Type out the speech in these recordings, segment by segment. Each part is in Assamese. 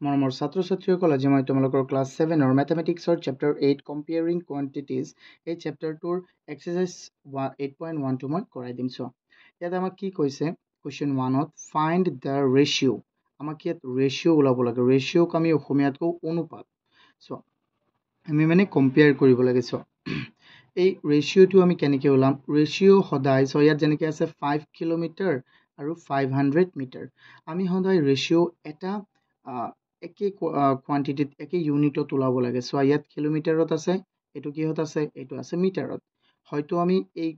মৰমৰ ছাত্ৰ ছাত্ৰীসকল, আজি মই তোমালোকৰ ক্লাছ 7 মেথমেটিক্সৰ চেপ্টাৰ 8 কম্পেয়াৰিং কোৱান্টিটিজ এই চেপ্টাৰটোৰ এক্সাৰচাইজ 8.1টো মই কৰাই দিম। চোৱা ইয়াত আমাক কি কৈছে, কুৱেশ্যন 1ত ফাইণ্ড দ্য ৰেচিঅ'। আমাক ইয়াত ৰেচিঅ' ওলাব লাগে। ৰেচিঅ'ক আমি অসমীয়াত কওঁ অনুপাত। চোৱা আমি মানে কম্পেয়াৰ কৰিব লাগে। চোৱা এই ৰেচিঅ'টো আমি কেনেকৈ ওলাম, ৰেচিঅ' সদায় চোৱা ইয়াত যেনেকৈ আছে 5 কিলোমিটাৰ আৰু 500 মিটাৰ। আমি সদায় ৰেচিঅ' এটা একে কোৱান্টিটিত একে ইউনিটত ওলাব লাগে। চোৱা ইয়াত কিলোমিটাৰত আছে, এইটো কিহত আছে, এইটো আছে মিটাৰত। হয়তো আমি এই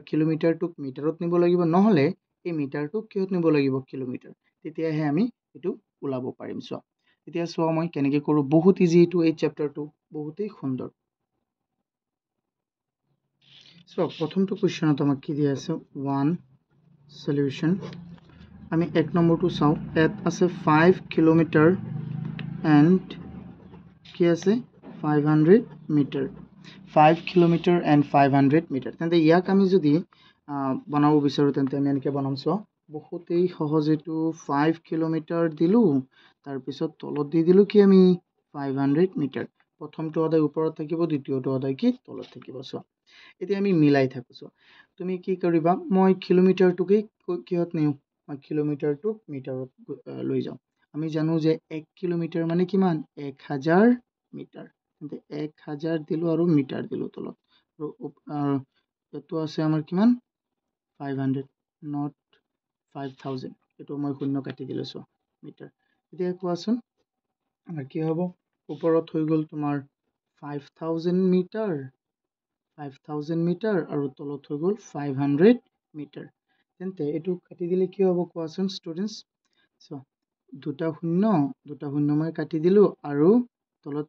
কিলোমিটাৰটোক মিটাৰত নিব লাগিব, নহ'লে এই মিটাৰটোক কিহত নিব লাগিব, কিলোমিটাৰ। তেতিয়াহে আমি এইটো ওলাব পাৰিম। চোৱা এতিয়া চোৱা মই কেনেকৈ কৰোঁ, বহুত ইজি এইটো, এই চেপ্টাৰটো বহুতেই সুন্দৰ। চোৱা প্ৰথমটো কুৱেশ্যনত আমাক কি দিয়া আছে, 1 সলিউশ্যন। আমি 1 নম্বৰটো চাওঁ। ইয়াত আছে 5 কিলোমিটাৰ এণ্ড কি আছে 500 মিটাৰ। 5 kilometre and 500 metre. তেন্তে ইয়াক আমি যদি বনাব বিচাৰোঁ তেন্তে আমি এনেকৈ বনাম। চোৱা বহুতেই সহজ এইটো। 5 কিলোমিটাৰ দিলোঁ, তাৰপিছত তলত দি দিলোঁ কি আমি 500 মিটাৰ। প্ৰথমটো সদায় ওপৰত থাকিব, দ্বিতীয়টো সদায় কি তলত থাকিব। চোৱা এতিয়া আমি মিলাই থাকোঁ। চোৱা তুমি কি কৰিবা, মই কিলোমিটাৰটোকেই কিহত নিওঁ, মই কিলোমিটাৰটোক মিটাৰত লৈ যাওঁ। আমি জানো যে 1 কিলোমিটাৰ মানে কিমান, 1000 মিটাৰ। তেন্তে 1000 দিলোঁ আৰু মিটাৰ দিলোঁ তলত। আৰু এইটো আছে আমাৰ কিমান 500, নট 5000। এইটো মই শূন্য কাটি দিলোঁ। চোৱা মিটাৰ। এতিয়া কোৱাচোন আমাৰ কি হ'ব, ওপৰত হৈ গ'ল তোমাৰ 5000 মিটাৰ, 5000 মিটাৰ আৰু তলত হৈ গ'ল 500 মিটাৰ। তেন্তে এইটো কাটি দিলে কি হ'ব কোৱাচোন ষ্টুডেণ্টছ। চোৱা দুটা শূন্য মই কাটি দিলোঁ, আৰু তলত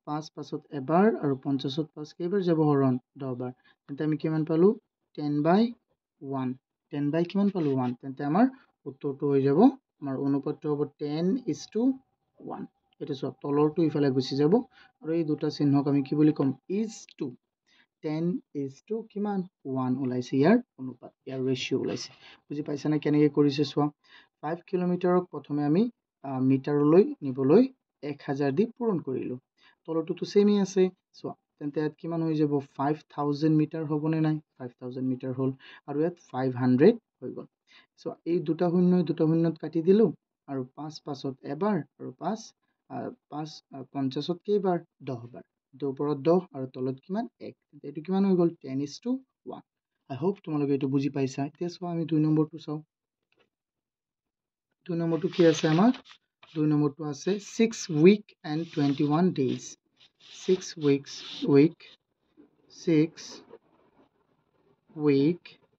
5 পাছত এবাৰ আৰু 50ত 5 কেইবাৰ যাব, হৰণ 10 বাৰ। তেন্তে আমি কিমান পালোঁ, 10/1। 10 কিমান পালোঁ, 1। তেন্তে আমাৰ উত্তৰটো হৈ যাব, আমাৰ অনুপাতটো হ'ব 10:1। এইটো চোৱা তলৰটো ইফালে গুচি যাব, আৰু এই দুটা চিহ্নক আমি কি বুলি ক'ম, is2। 10:1 কিমান 1 ওলাইছে, ইয়াৰ অনুপাত, ইয়াৰ ৰেচিঅ' ওলাইছে। বুজি পাইছানে কেনেকৈ কৰিছে। চোৱা 5 কিলোমিটাৰক প্ৰথমে আমি মিটাৰলৈ নিবলৈ 1000 দি পূৰণ কৰিলোঁ। তলৰটোতো ছেমেই আছে। চোৱা তেন্তে ইয়াত কিমান হৈ যাব, 5000 মিটাৰ হ'বনে নাই, 5000 মিটাৰ হ'ল, আৰু ইয়াত 500 হৈ গ'ল। চোৱা এই দুটা শূন্যত কাটি দিলোঁ, আৰু 5 পাছত এবাৰ আৰু 5 50ত কেইবাৰ, 10 বাৰ। ওপৰত 10 আৰু তলত কিমান 1। এইটো কিমান হৈ গ'ল, 10:1। আই হোপ তোমালোকে এইটো বুজি পাইছা। এতিয়া চোৱা আমি 2 নম্বৰটো চাওঁ। 2 নম্বৰটো কি আছে আমাৰ, 2 নম্বৰটো আছে 6 week and 21 days। 6 week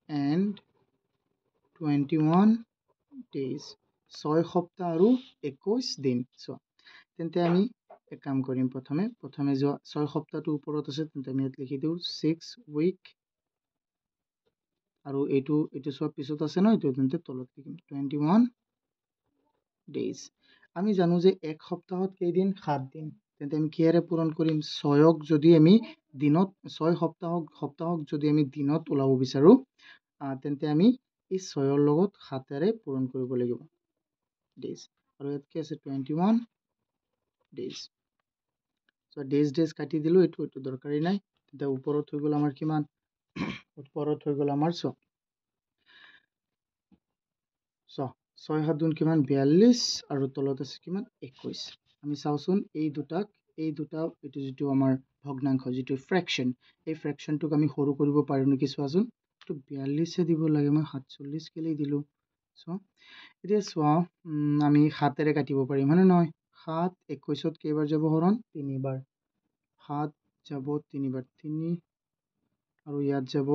and 21 days। 6 সপ্তাহ আৰু 21 দিন। চোৱা তেন্তে আমি এক কাম কৰিম, প্ৰথমে যোৱা 6 সপ্তাহটো ওপৰত আছে, তেন্তে আমি ইয়াত লিখি দিওঁ 6 week, আৰু এইটো চোৱা পিছত আছে ন, এইটো তেন্তে তলত লিখিম 21 days। আমি জানো যে এক সপ্তাহত কেইদিন, 7 দিন। তেন্তে আমি কিহেৰে পূৰণ কৰিম, 6ক যদি আমি দিনত, 6 সপ্তাহক যদি আমি দিনত ওলাব বিচাৰোঁ, তেন্তে আমি এই 6ৰ লগত 7ৰে পূৰণ কৰিব লাগিব ডেইজ। আৰু ইয়াত কি আছে 21 days। চ' ডেইজ কাটি দিলোঁ, এইটো দৰকাৰী নাই। তেতিয়া ওপৰত হৈ গ'ল আমাৰ কিমান, ওপৰত হৈ গ'ল আমাৰ 6 7 গুণ কিমান 42, আৰু তলত আছে কিমান 21। আমি চাওঁচোন এই দুটা এইটো যিটো আমাৰ ভগ্নাংশ, যিটো ফ্ৰেকশ্যন, এই ফ্ৰেকশ্যনটোক আমি সৰু কৰিব পাৰোঁ নেকি চোৱাচোন। এইটো 42হে দিব লাগে, মই 47 কেলেই দিলোঁ। চোৱা এতিয়া চোৱা আমি 7ৰে কাটিব পাৰিম হয়নে নহয়। 7 21ত কেইবাৰ যাব, হৰণ 3 বাৰ। 7 যাব 3 বাৰ, 3, আৰু ইয়াত যাব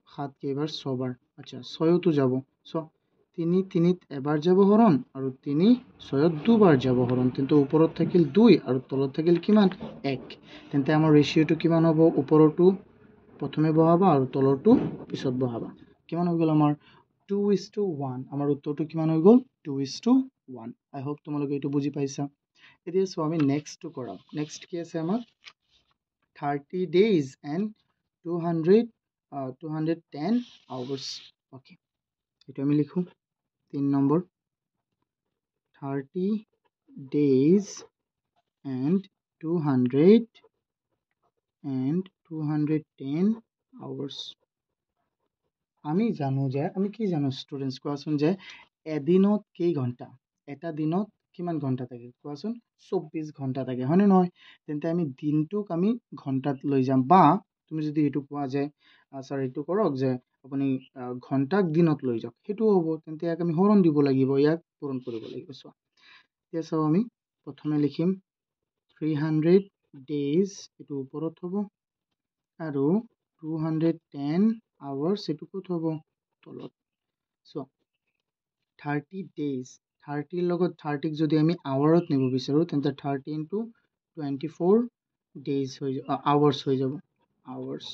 7 কেইবাৰ, 6 বাৰ। আচ্ছা 6তো যাব। চোৱা 3 3ত এবাৰ যাব, হৰণ, আৰু 3 6ত দুবাৰ যাব, হৰণ। তেন্তে ওপৰত থাকিল 2 আৰু তলত থাকিল কিমান 1। তেন্তে আমাৰ ৰেচিঅ'টো কিমান হ'ব, ওপৰৰটো প্ৰথমে বহাবা আৰু তলৰটো পিছত বহাবা। কিমান হৈ গ'ল আমাৰ 2:1। আমাৰ উত্তৰটো কিমান হৈ গ'ল 2:1। আই হোপ তোমালোকে এইটো বুজি পাইছা। এতিয়া চোৱা আমি নেক্সটটো কৰাম। নেক্সট কি আছে আমাৰ 30 days and 210 hours। অ'কে এইটো আমি লিখোঁ 3 নম্বৰ 30 days and 210 hours. আমি জানো যে আমি কি জানো ষ্টুডেণ্টছ কোৱাচোন যে এদিনত কেই ঘণ্টা, এটা দিনত কিমান ঘণ্টা থাকে কোৱাচোন? 24 ঘণ্টা থাকে, হয়নে নহয়? তেন্তে আমি দিনটোক আমি ঘণ্টাত লৈ যাম, বা তুমি যদি এইটো কোৱা যে ছাৰ এইটো কৰক যে আপুনি ঘণ্টাক দিনত লৈ যাওক, সেইটো হ'ব। তেন্তে ইয়াক আমি হৰণ দিব লাগিব, ইয়াক পূৰণ কৰিব লাগিব। চোৱা এতিয়া চাওঁ, আমি প্ৰথমে লিখিম 300 days, এইটো ওপৰত হ'ব, আৰু 210 hours, এইটো ক'ত হ'ব? তলত। চোৱা 30 days, 30ৰ লগত 30ক যদি আমি আৱাৰত নিব বিচাৰোঁ, তেন্তে 30 into 24 days হৈ যাব, আৱাৰ্ছ হৈ যাব, আৱাৰ্ছ।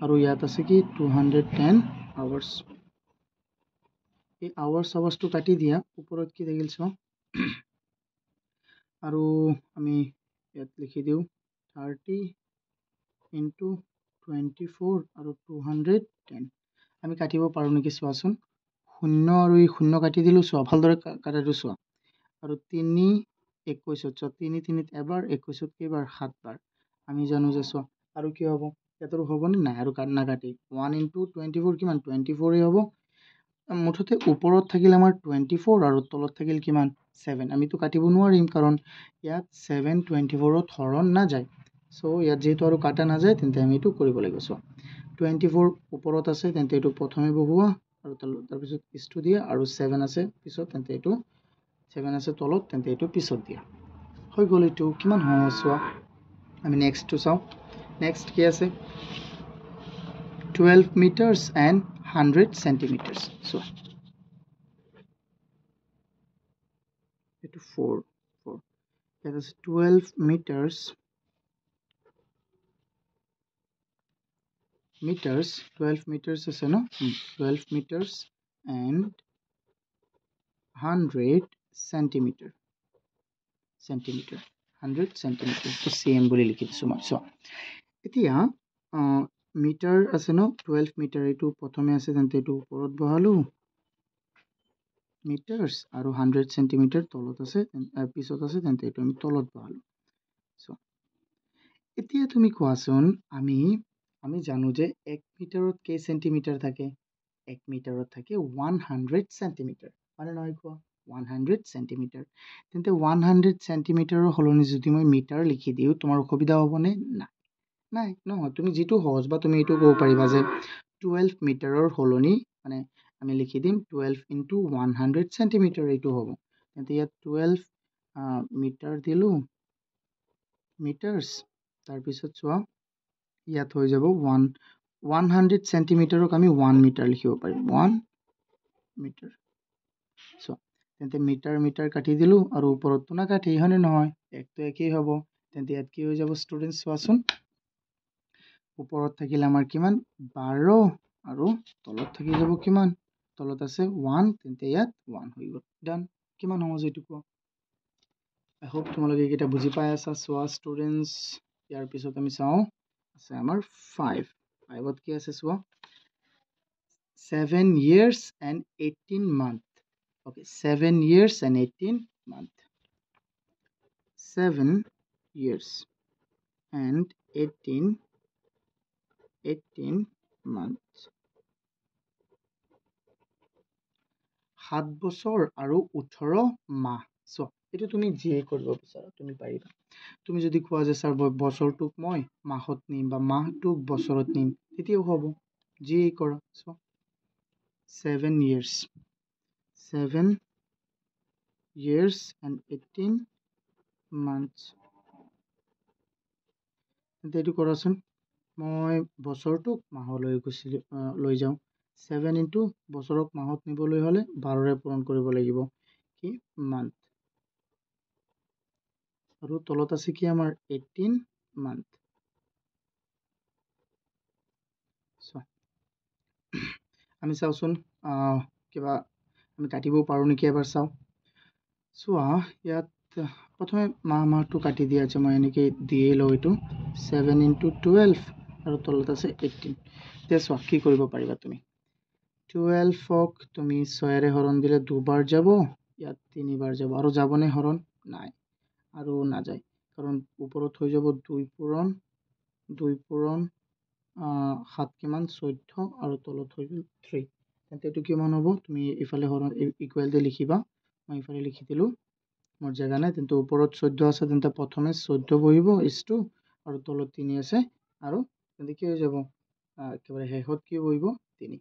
আৰু ইয়াত আছে কি 210 hours। এই আৱাৰ্ছটো কাটি দিয়া, ওপৰত কি থাকিল চাওঁ। আৰু আমি ইয়াত লিখি দিওঁ 30 into 24 আৰু 210। আমি কাটিব পাৰোঁ নেকি চোৱাচোন। শূন্য আৰু এই শূন্য কাটি দিলোঁ, চোৱা ভালদৰে কাটাটো চোৱা। আৰু 3 21, চোৱা 3 3 এবাৰ, 21 কেইবাৰ? 7 বাৰ। আমি জানো যে চোৱা আৰু কি হ'ব, ইয়াতো হ'বনে নাই? আৰু নাকাটি 1 into 24 কিমান? 24 হ'ব। মুঠতে ওপৰত থাকিল আমাৰ 24 আৰু তলত থাকিল কিমান? 7। আমিতো কাটিব নোৱাৰিম, কাৰণ ইয়াত 7 24ত হৰণ নাযায়। চ' ইয়াত যেহেতু আৰু কাটা নাযায়, তেন্তে আমি এইটো কৰিব লাগিব। চ' 24 ওপৰত আছে, তেন্তে এইটো প্ৰথমে বহুৱা, আৰু তাৰপিছত পিছটো দিয়া, আৰু 7 আছে পিছত, তেন্তে এইটো 7 আছে তলত, তেন্তে এইটো পিছত দিয়া। হৈ গ'ল। এইটো কিমান সহজ চোৱা। আমি নেক্সটটো চাওঁ। নেক্সট কি আছে? 12 meters and 100 centimeters. চোৱা এইটো 4 ইয়াত আছে 12 meters, 12 meters আছে ন? 12 meters and 100 centimeter, 100 centimeter, তো চেম বুলি লিখি দিছোঁ মই। চোৱা এতিয়া মিটাৰ আছে ন? 12 মিটাৰ, এইটো প্ৰথমে আছে, তেন্তে এইটো ওপৰত বহালোঁ মিটাৰ্ছ, আৰু 100 চেণ্টিমিটাৰ তলত আছে, পিছত আছে, তেন্তে এইটো আমি তলত বহালোঁ। চ' এতিয়া তুমি কোৱাচোন, আমি জানো যে 1 মিটাৰত কেই চেণ্টিমিটাৰ থাকে? 1 মিটাৰত থাকে 100 চেণ্টিমিটাৰ, মানে নহয় কোৱা? 100 চেণ্টিমিটাৰ। তেন্তে 100 চেণ্টিমিটাৰৰ সলনি যদি মই মিটাৰ লিখি দিওঁ, তোমাৰ অসুবিধা হ'বনে? নাই নহয়। তুমি যিটো সহজ, বা তুমি এইটো ক'ব পাৰিবা যে 12 মিটাৰৰ সলনি মানে আমি লিখি দিম 12 into 100 চেণ্টিমিটাৰ, এইটো হ'ব। তেন্তে ইয়াত 12 মিটাৰ দিলোঁ, মিটাৰ্ছ, তাৰপিছত চোৱা ইয়াত হৈ যাব 100 চেণ্টিমিটাৰক আমি 1 মিটাৰ লিখিব পাৰিম, 1 মিটাৰ। চোৱা তেন্তে মিটাৰ কাটি দিলোঁ, আৰু ওপৰততো নাকাটি, হয়নে নহয়? একটো একেই হ'ব। তেন্তে ইয়াত কি হৈ যাব ষ্টুডেণ্টছ চোৱাচোন। ওপৰত থাকিল আমাৰ কিমান? 12, আৰু তলত থাকি যাব কিমান? তলত আছে 1, তেন্তে ইয়াত 1 হৈ গ'ল। ডান। কিমান সহজ এইটো কোৱা? আই হোপ তোমালোকে এইকেইটা বুজি পাই আছা। চোৱা ষ্টুডেণ্টছ, ইয়াৰ পিছত আমি চাওঁ আছে আমাৰ 5ত কি আছে চোৱা, 7 years and 18 month. Okay, 7 years and 18 month. 7 years and 18 months. 7 বছৰ আৰু 18 মাহ। চ' এইটো তুমি যিয়ে কৰিব বিচাৰা তুমি পাৰিবা। তুমি যদি কোৱা যে ছাৰ বছৰটোক মই মাহত নিম, বা মাহটোক বছৰত নিম, তেতিয়াও হ'ব, যিয়ে কৰা। চ' 7 years and 18 months. তেন্তে এইটো কৰাচোন। মই বছৰটোক মাহলৈ লৈ যাওঁ। 7 into বছৰক মাহত নিবলৈ হ'লে 12ৰে পূৰণ কৰিব লাগিব, কি? মান্থ। আৰু তলত আছে কি আমাৰ? 18 মান্থ। আমি চাওঁচোন, কিবা আমি কাটিব পাৰোঁ নেকি, এবাৰ চাওঁ। চোৱা ইয়াত প্ৰথমে মাহটো কাটি দিয়া আছে, মই এনেকৈ দিয়ে লওঁ। এইটো 7 into 12, আৰু তলত আছে 18। এতিয়া চোৱা কি কৰিব পাৰিবা তুমি। 12ক তুমি 6ৰে হৰণ দিলে 2 বাৰ যাব, ইয়াত 3 বাৰ যাব আৰু যাবনে হৰণ নাই আৰু না যায় কাৰণ ওপৰত হৈ যাব 2 পূৰণ 7 কিমান 14 আৰু তলত হৈ গ'ল 3 তেন্তে এইটো কিমান হ'ব তুমি ইফালে হৰণ ইকুৱেল দি লিখিবা মই ইফালে লিখি দিলোঁ মোৰ জায়গা নাই তেন্তে ওপৰত 14 আছে তেন্তে প্ৰথমে 14 বহিব ইছটো আৰু তলত 3 আছে আৰু তেন্তে কি হৈ যাব একেবাৰে শেষত কি বহিব 3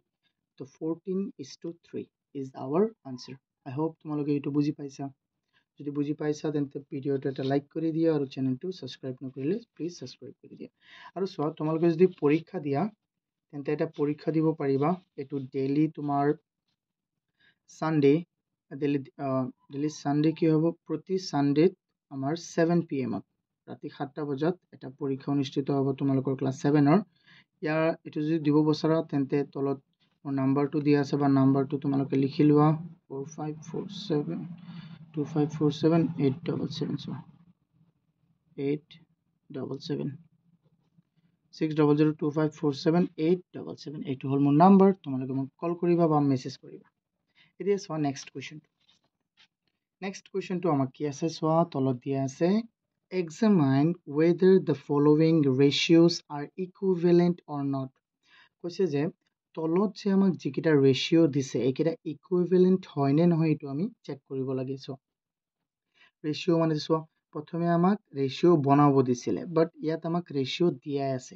তো 14:3 is our answer I hope তোমালোকে এইটো বুজি পাইছা যদি বুজি পাইছা তেন্তে ভিডিওটো এটা লাইক কৰি দিয়া আৰু চেনেলটো সাবস্ক্ৰাইব নকৰিলে প্লিজ সাবস্ক্ৰাইব কৰি দিয়া আৰু চোৱা তোমালোকে যদি পৰীক্ষা দিয়া তেন্তে এটা পৰীক্ষা দিব পাৰিবা এটো ডেইলি তোমাৰ সানডে ডেইলি সানডে কি হ'ব প্ৰতি সানডে আমাৰ 7 PM ৰাতি 7টা বজাত এটা পৰীক্ষা অনুষ্ঠিত হ'ব তোমালোকৰ ক্লাছ 7 ইয়াৰ এটো যদি দিব বছৰা তেন্তে তলত মোৰ নাম্বাৰটো দিয়া আছে বা নাম্বাৰটো তোমালোকে লিখি লোৱা 45472547 877 6002547877 এইটো হল মোৰ নাম্বাৰ তোমালোকে মোক কল কৰিবা বা মেসেজ কৰিবা এতিয়া সোৱা নেক্সট কোৱেশ্চনটো আমাক কি আছে সোৱা তলত দিয়া আছে examine whether the following ratios are equivalent or not কৈছে যে তলত যে আমাক যিকিটা ৰেশিও দিছে এইকিটা ইকুইভ্যালেন্ট হয় নে নহয় এটো আমি চেক কৰিব লাগে সো ৰেশিও মানে সো প্ৰথমে আমাক ৰেশিও বনাব দিছিলে বাট ইয়াত আমাক ৰেশিও দিয়া আছে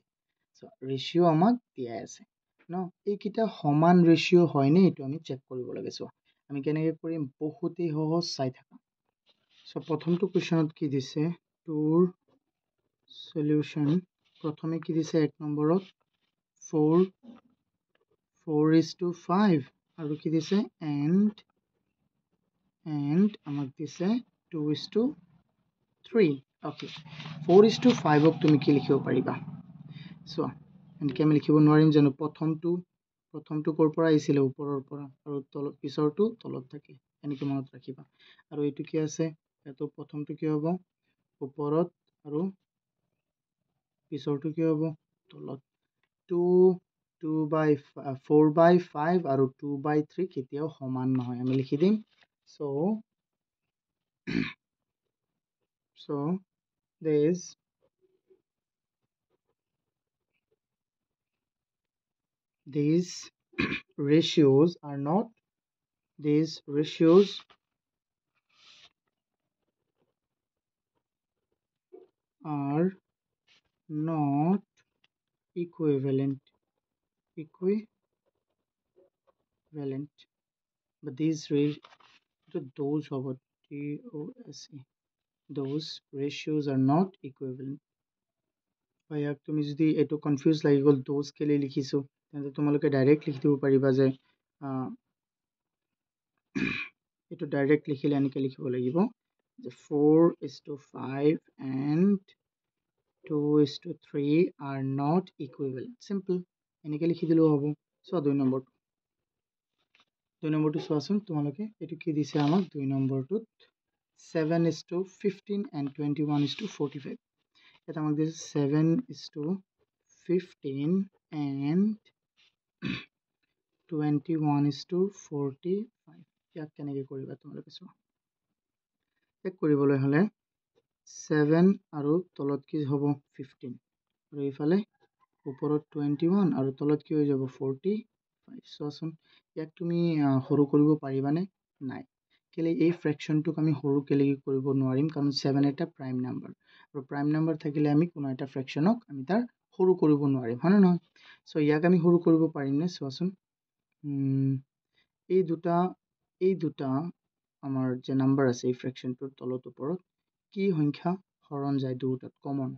সো ৰেশিও আমাক দিয়া আছে ন এইকিটা সমান ৰেশিও হয় নে এটো আমি চেক কৰিব লাগে সো আমি কেনেকৈ কৰিম বহুতই সহজ চাই থাকা সো প্ৰথমটো কোৱেশ্চনত কি দিছে টুৰ সলিউশন প্ৰথমে কি দিছে এক নম্বৰত 4:5 আৰু কি দিছে and আমাক দিছে 2:3 okay 4:5 ক তুমি কি লিখিব পাৰিবা সো এনেকৈ আমি লিখিব নোৱাৰিম জানো প্ৰথমটো কৰ পৰা আহিছিলে ওপৰৰ পৰা আৰু তলত পিছৰটো তলত থাকে এনেকৈ মনত ৰাখিবা আৰু এইটো কি আছে এটো প্ৰথমটো কি হ'ব ওপৰত আৰু পিছৰটো কি হ'ব তলত 4/5 আৰু 2/3 কেতিয়াও সমান নহয় আমি লিখি দিম so these ratios are not equivalent but these those ratios are not equivalent ইয়াক তুমি যদি এটো কনফিউজ লাগি গল those কেলে লিখিছো তেন্তে তোমালোকে ডাইৰেক্ট লিখি দিব পাৰিবা যে এটো ডাইৰেক্ট লিখিলে এনেকৈ লিখিব লাগিব যে 4:5 and 2:3 are not equivalent simple এনেকৈ লিখি দিলেও হ'ব সো দুই নম্বৰটো চোৱাচোন তোমালোকে এটো কি দিছে আমাক দুই নম্বৰটোত 7:15 and 21:45 এটা আমাক দিছে 7:15 and 21:45 ইয়াক কেনেকৈ কৰিবা তোমালোকে চোৱা চেক কৰিবলৈ হলে 7 আৰু তলত কি হ'ব 15 আৰু ইফালে ওপৰত 21 আৰু তলত কি হৈ যাব 45 চোৱাচোন ইয়াক তুমি সৰু কৰিব পাৰিবানে নাই কেলে এই ফ্ৰেকশনটোক আমি সৰু কেলে কৰিব নোৱাৰিম কাৰণ 7 এটা প্ৰাইম নাম্বাৰ আৰু প্ৰাইম নাম্বাৰ থাকিলে আমি কোনো এটা ফ্ৰেকশনক আমি তাৰ সৰু কৰিব নোৱাৰিম হয় নহয় সো ইয়াক আমি সৰু কৰিব পাৰিম নে চোৱাচোন এই দুটা আমাৰ যে নাম্বাৰ আছে এই ফ্ৰেকশনটোৰ তলত ওপৰত কি সংখ্যা হৰণ যায় দুটাত কমন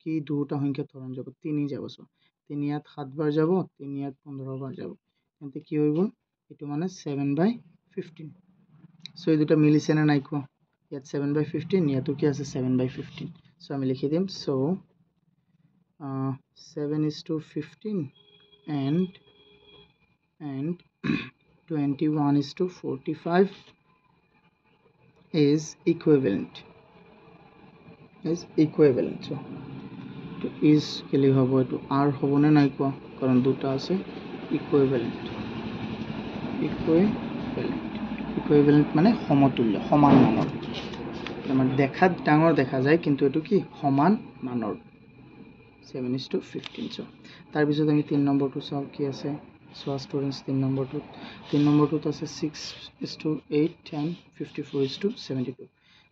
কি দুটা সংখ্যা হৰণ যাব 3 যাব সো 3 ইয়াত 7 বাৰ যাব 3 ইয়াত 15 বাৰ যাব তেন্তে কি হৈ গ'ল এটো মানে 7/15 সো এই দুটা মিলিছে না নাই কোৱা ইয়াত 7/15 ইয়াতো কি আছে 7/15 সো আমি লিখি দিম so 7:15 and 21:45 is equivalent so to is কেলে হ'ব এটো r হ'ব না নাই কোৱা কাৰণ দুটা আছে equivalent ইকুইভেলেন্ট মানে সমতুল্য সমান মানৰ আমাৰ দেখাত ডাঙৰ দেখা যায় কিন্তু এটো কি সমান মানৰ 7:15 চ তাৰ পিছত আমি 3 নম্বৰটো চাও কি আছে সোৱা ষ্টুডেন্টস 3 নম্বৰটোত আছে 6:8 and 54:72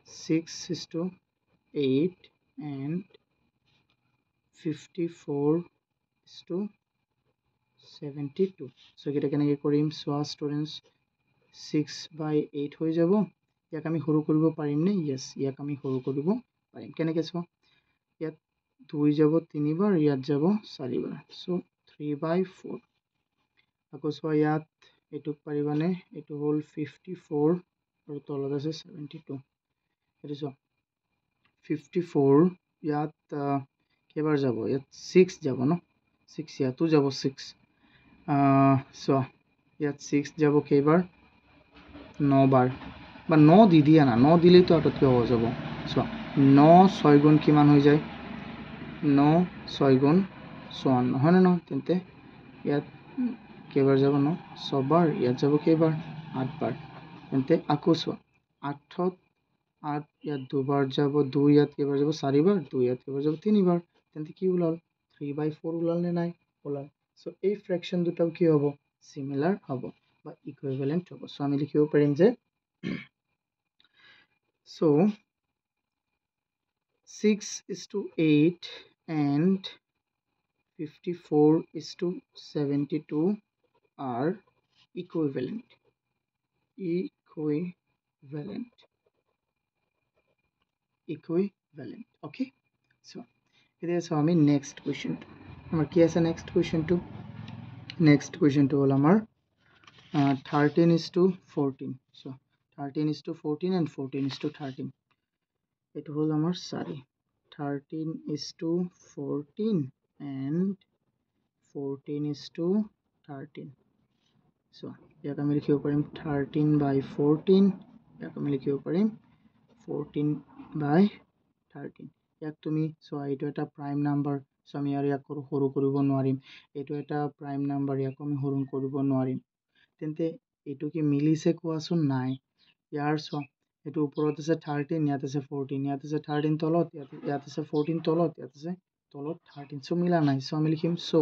6:8 and 54:72 so kita কেনেকৈ কৰিম সোৱা ষ্টুডেন্টস 6/8 হৈ যাব ইয়াক আমি সৰু কৰিব পাৰিম নে yes ইয়াক আমি সৰু কৰিব পাৰিম কেনেকৈ চোৱা ইয়াত 2 যাব 3 বাৰ ইয়াত যাব 4 বাৰ so 3/4 আকৌ চোৱা ইয়াত এটুক পাৰিবানে এটু হল 54 আৰু তলত আছে 72 এটো চোৱা 54 ইয়াত কেবাৰ যাব ইয়াত 6 যাব ন 6 ইয়াতো যাব 6 চোৱা ইয়াত 6 যাব কেবাৰ 9 বাৰ বা 9 দি দিয়া না 9 দিলেই তো আটতকৈ হৈ যাব চোৱা 9 6 গুণ কিমান হৈ যায় 9 6 গুণ 54 হয় না তেন্তে ইয়াত কেবাৰ যাব ন 6 বাৰ ইয়াত যাব কেবাৰ 8 বাৰ তেন্তে আকৌ চোৱা 8ত 8 ইয়াত দুবাৰ যাব 2 ইয়াত কেবাৰ যাব 4 বাৰ 2 ইয়াত কেবাৰ যাব 3 বাৰ তেন্তে কি ওলাল 3/4 ওলাল নে নাই ওলাল সো এই ফ্র্যাকশন দুটাও কি হ'ব সিমিলার হ'ব বা ইকুইভ্যালেন্ট হ'ব সো আমি লিখিব পাৰিম যে so 6:8 and 54:72 are equivalent okay so here is our next question amar ki ase next question to hol amar 13:14 so 13:14 and 14:13 it hol amar sorry 13:14 and 14:13 so ইয়াক আমি লিখিব পাৰিম 13/14 ইয়াক আমি লিখিব পাৰিম 14/13 ইয়াক তুমি so এইটো এটা প্ৰাইম নাম্বাৰ so আমি ইয়াক সৰু কৰিব নোৱাৰিম এইটো এটা প্ৰাইম নাম্বাৰ ইয়াক আমি সৰু কৰিব নোৱাৰিম তেন্তে এইটো কি মিলিছে কোৱাচোন নাই ইয়াৰ so এইটো ওপৰত আছে 13 ইয়াত আছে 14 ইয়াত আছে 13 তলত ইয়াত আছে 14 তলত ইয়াত আছে তলত 13 so মিলা নাই so আমি লিখিম so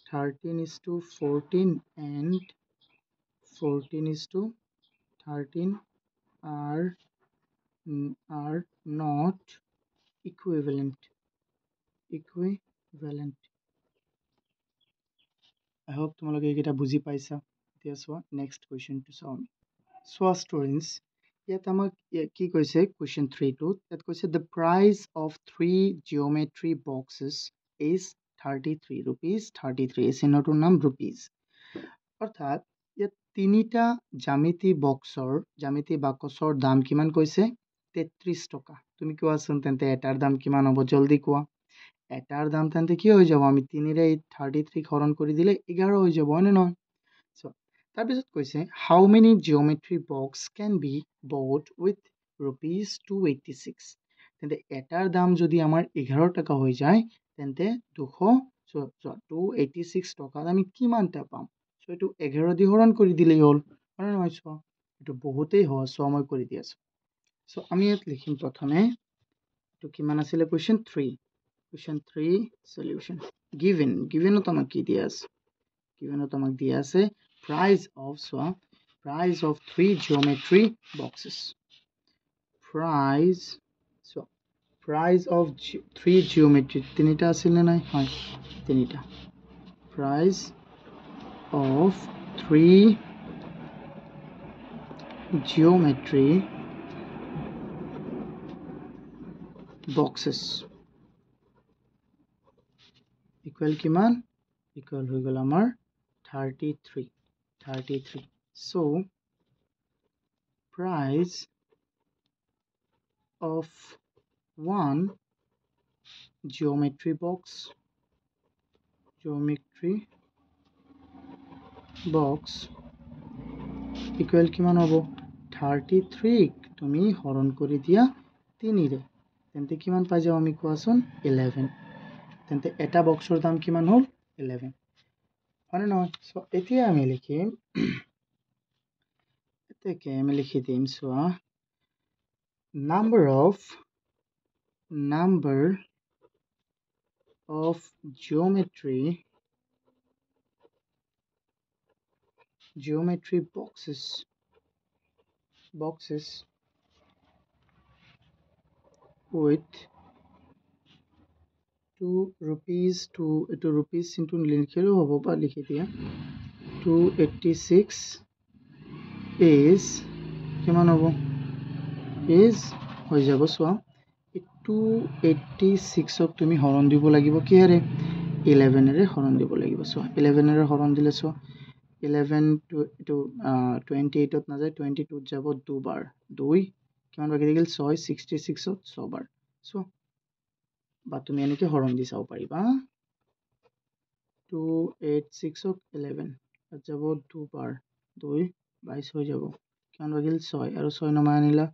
13:14 and 14:13 are not equivalent I hope তোমালোকে এইটা বুজি পাইছা এতিয়া সোৱা next question to চাও সোৱা students ইয়াত আমাক কি কৈছে question 3 টো ইয়াত কৈছে the price of 3 geometry boxes is 33 rupees 33 এই চিহ্নটোৰ নাম rupees অৰ্থাৎ ইয়াত তিনিটা জ্যামিতি বাকচৰ দাম কিমান কৈছে 33 টকা তুমি কোৱাচোন তেন্তে এটাৰ দাম কিমান হ'ব জলদি কোৱা এটাৰ দাম তেন্তে কি হৈ যাব আমি 3 ৰে 33 হৰণ কৰি দিলে 11 হৈ যাব হয় নহয় সো তাৰ পিছত কৈছে how many geometry box can be bought with rupees 286 তেন্তে এটাৰ দাম যদি আমাৰ 11 টাকা হৈ যায় তেন্তে 286 টকাত আমি কিমানটা পাম সো এটো 11 দি হৰণ কৰি দিলেই হ'ল হয় নহয় সো এটো বহুতেই সহজ সো মই কৰি দি আছো সো আমি ইয়াত লিখিম প্ৰথমে এটো কিমান আছিল question 3 solution given তোমাক কি দিয়া আছে তোমাক দিয়া আছে price of 3 geometry boxes price of 3 geometry তিনিটা আছিল না নাই হয় তিনিটা price of 3 geometry boxes equal kiman equal হৈ গল আমাৰ 33 so price of one geometry box equal কিমান হ'ব 33 তুমি হৰণ কৰি দিয়া 3 ৰে তেন্তে কিমান পাই যাও আমি কোৱাচোন 11 তেন্তে এটা বক্সৰ দাম কিমান হ'ল 11 হয় নহয় সো এতিয়া আমি লিখিম এতেকে আমি লিখি দিম চোৱা number of geometry boxes with 2 rupees to rupees into লিখিলেও হ'ব বা লিখি দিয়া 286 is কিমান হ'ব is হৈ যাব চোৱা 286 ক তুমি হৰণ দিব লাগিব কিহেৰে 11 এৰে হৰণ দিব লাগিব চোৱা 11 এৰে হৰণ দিলে চোৱা 11 to 28 ত না যায় 22 ত যাব দুবাৰ 2 কিমান বাকি থাকিল 6 66 ত 6 বাৰ চোৱা বা তুমি এনেকে হৰণ দি চাও পাৰিবা 286 ক 11 ত যাব দুবাৰ 2 22 হৈ যাব কিমান বাকিল 6 আৰু 6 নমাই আনিলা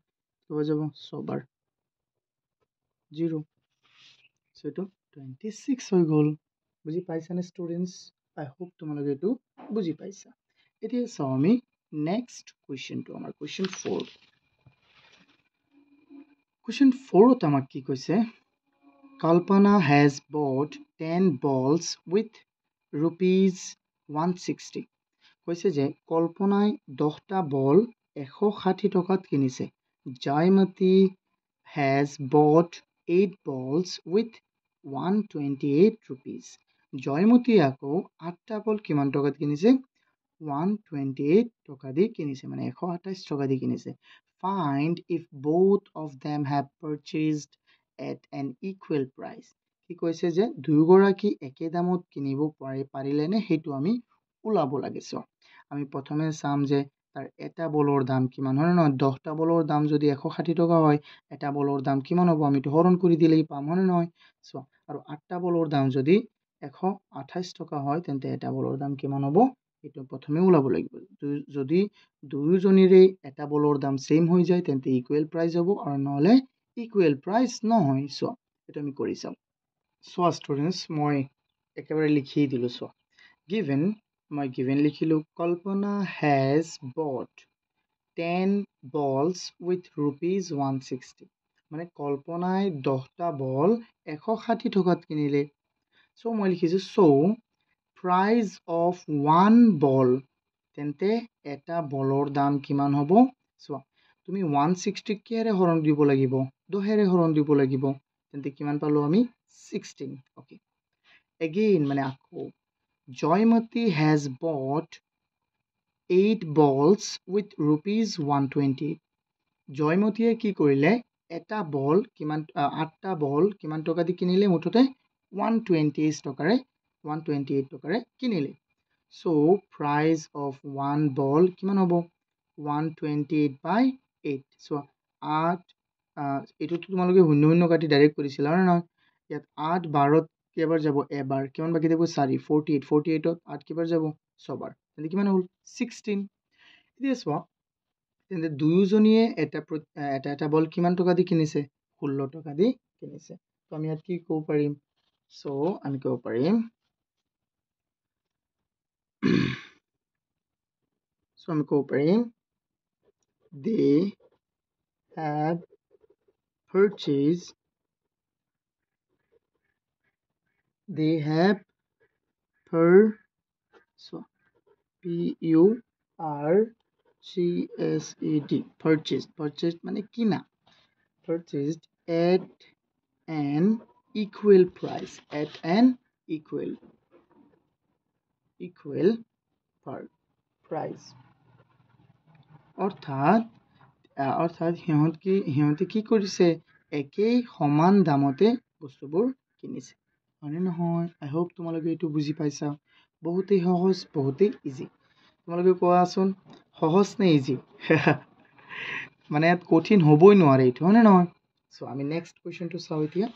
হৈ যাব 6 বাৰ 0 so to 26 হৈ গল বুজি পাইছা না স্টুডেন্টস আই হোপ তোমালোকে এটো বুজি পাইছা এতিয়া চাও আমি নেক্সট কোৱেশ্চন টু আমাৰ কোৱেশ্চন 4 ত আমাক কি কৈছে Kalpana has bought 10 balls with rupees 160 কৈছে যে কল্পনাই 10টা বল 160 টকাত কিনিছে Jaymati has bought 8 balls with 128 rupees Joymoti আকৌ 8টা বল কিমান টকাত কিনিছে 128 টকা দি কিনিছে মানে 128 টকা দি কিনিছে find if both of them have purchased at an equal price কি কৈছে যে দুইগৰাকী একে দামত কিনিব পাৰিলে নে হেতু আমি উলাব লাগিছো আমি প্ৰথমে চাম যে তাৰ এটা বলৰ দাম কিমান হয় না 10টা বলৰ দাম যদি 160 টকা হয় এটা বলৰ দাম কিমান হ'ব আমি হৰণ কৰি দিলেই পাম হয় নহয় সো আৰু 8টা বলৰ দাম যদি 128 টকা হয় তেন্তে এটা বলৰ দাম কিমান হ'ব এটো প্ৰথমে উলাব লাগিব যদি দুইজনীৰে এটা বলৰ দাম সেম হৈ যায় তেন্তে ইকুৱেল প্ৰাইস হ'ব আৰু নহলে ইকুৱেল প্ৰাইস নহয় সো এটা আমি কৰি চাম সো স্টুডেন্টস মই একেবাৰে লিখি দিলো সো given লিখিলো Kalpana has bought 10 balls with rupees 160 মানে কল্পনাই 10টা বল 160 টকাত কিনিলে সো মই লিখিছো so price of one ball তেন্তে এটা বলৰ দাম কিমান হ'ব সো তুমি 160 কেৰে হৰণ দিব লাগিব 10 এৰে হৰণ দিব লাগিব তেন্তে কিমান পালো আমি 16 ওকে again মানে আকৌ Jaymati has bought 8 balls with rupees 120 জয়মতীয়ে কি কৰিলে এটা বল কিমান 8টা বল কিমান টকা দি কিনিলে মুঠতে 128 টকাৰে কিনিলে so price of one ball কিমান হ'ব 128 by 8 so 8 এটো তোমালোকে শূন্য কাটি ডাইৰেক্ট কৰিছিলা না ইয়াত 8 12ত কেবাৰ যাব এবাৰ কিমান বাকি থাকিব 4 48 ত 8 কেবাৰ যাব 6 বাৰ তেন্তে কিমান হ'ল 16 এতিয়া চোৱা তেন্তে দুইজনীয়ে এটা বল কিমান টকা দি কিনিছে 16 টকা দি কিনিছে তো আমি ইয়াত কি ক'ব পাৰিম সো আমি ক'ব পাৰিম they have purchased so purchased মানে কিনা purchased at an equal price অৰ্থাৎ সিহঁতে কি কৰিছে একেই সমান দামতে বস্তুবোৰ কিনিছে মানে নহয় আই হোপ তোমালোকে এটো বুজি পাইছা বহুতেই সহজ বহুতেই ইজি তোমালোকে কোৱাচোন সহজ নে ইজি মানে ইয়াত কঠিন হ'বই নোৱাৰে এটো হয় নহয় সো আমি নেক্সট কোৱেশ্চনটো চাও এতিয়া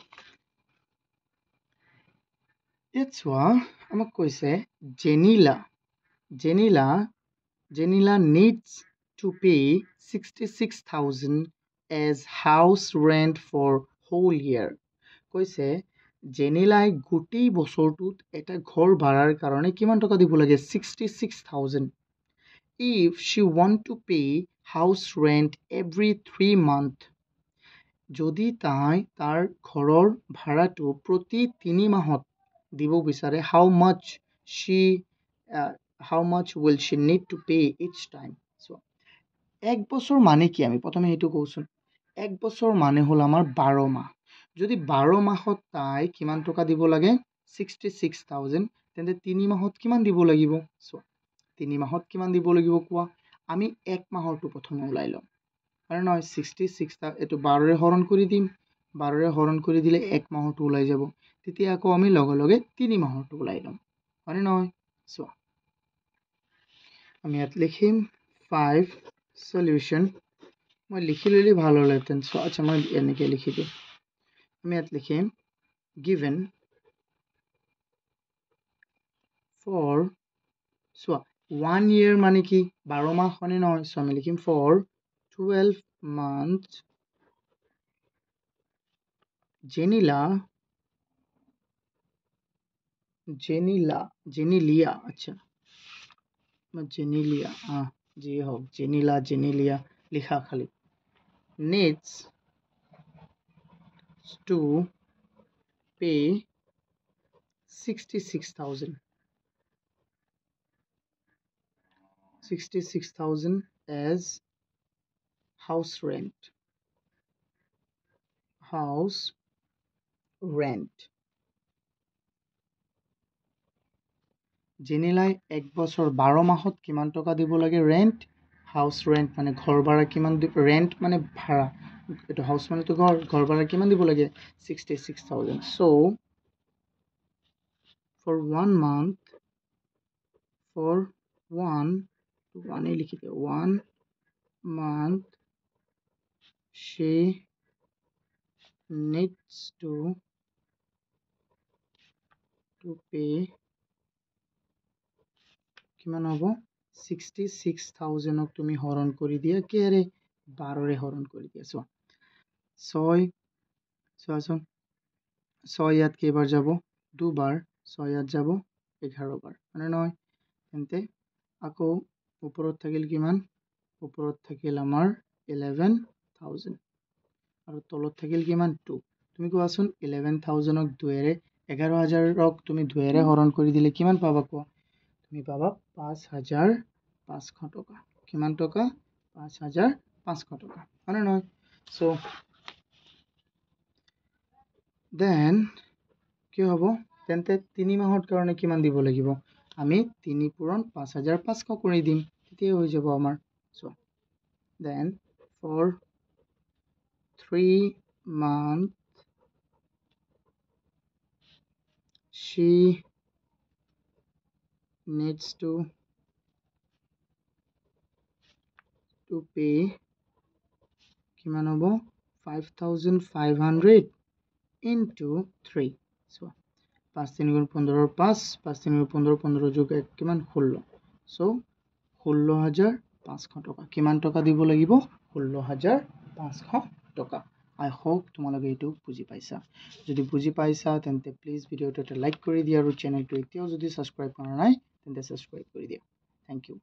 চোৱা আমাক কৈছে Janila needs to pay 66,000 as house rent for whole year কৈছে জেনিলাই গোটেই বছৰটোত এটা ঘৰ ভাড়াৰ কাৰণে কিমান টকা দিব লাগে 66,000 if she want to pay house rent every 3 month যদি তাই তাৰ ঘৰৰ ভাড়াটো প্ৰতি 3 মাহত দিব বিচাৰে how much will she need to pay each time so' 1 বছৰ মানে কি আমি প্ৰথমে সেইটো কওঁচোন 1 বছৰ মানে হ'ল আমাৰ 12 মাহ যদি 12 মাহত তাই কিমান টকা দিব লাগে 66,000 তেন্তে 3 মাহত কিমান দিব লাগিব চ' 3 মাহত কিমান দিব লাগিব কোৱা আমি 1 মাহৰটো প্ৰথমে ওলাই ল'ম আৰু নহয় 66 এইটো 12ৰে হৰণ কৰি দিম 12ৰে হৰণ কৰি দিলে 1 মাহৰটো ওলাই যাব তেতিয়া আকৌ আমি লগে লগে 3 মাহৰটো ওলাই ল'ম হয়নে নহয় চোৱা আমি ইয়াত লিখিম 5 সলিউশন মই লিখি ললি ভাল হ'লহেঁতেন চ' আচ্ছা মই এনেকৈ লিখি দিম আমি ইয়াত লিখিম given for চোৱা 1 year মানে কি 12 মাহ হয়নে নহয় চ' আমি লিখিম for 12 months Jenilia আচ্ছা Jenilia যি হোক Jenilia লিখা খালি needs to pay 66,000 as house rent জেনিলাই 1 বছৰ 12 মাহত কিমান টকা দিব লাগে ৰেন্ট হাউচ ৰেন্ট মানে ঘৰ ভাড়া কিমান ৰেন্ট মানে ভাড়া এটো হাউচ মানে তো ঘৰ ভাড়া কিমান দিব লাগে 66,000 so for 1 month for 1 লিখি দিও 1 month she needs to pay কিমান হ'ব 66,000 ক তুমি হৰণ কৰি দিয়া কেৰে 12ৰে হৰণ কৰি দিয়া চোৱা 6 ইয়াত কেইবাৰ যাব দুবাৰ 6 ইয়াত যাব 11 বাৰ মানে নহয় তেন্তে আকৌ ওপৰত থাকিল কিমান ওপৰত থাকিল আমাৰ 11,000 আৰু তলত থাকিল কিমান 2 তুমি কোৱাচোন 11,000 ক 2ৰে 11,000 ক তুমি 2ৰে হৰণ কৰি দিলে কিমান পাবা কোৱা তুমি পাবা 5,500 টকা কিমান টকা 5,500 টকা মানে নহয় সো দেন কি হ'ব তেন্তে 3 মাহৰ কাৰণে কিমান দিব লাগিব আমি 3 পূৰণ 5,500 কৰি দিম তেতিয়া হৈ যাব আমাৰ so then for 3 months she needs to pay কিমান হ'ব 5,500 into 3 so 5 3 গুণ 15 5 5 3 গুণ 15 15 যোগ 1 কিমান 16 so 16,500 টকা কিমান টকা দিব লাগিব 16,500 টকা I hope তোমালোকে এইটো বুজি পাইছা যদি বুজি পাইছা তেন্তে প্লিজ ভিডিওটো এটা লাইক কৰি দিয়া আৰু চেনেলটো এতিয়াও যদি সাবস্ক্ৰাইব কৰা নাই তেন্তে সাবস্ক্ৰাইব কৰি দিয়া থ্যাংক ইউ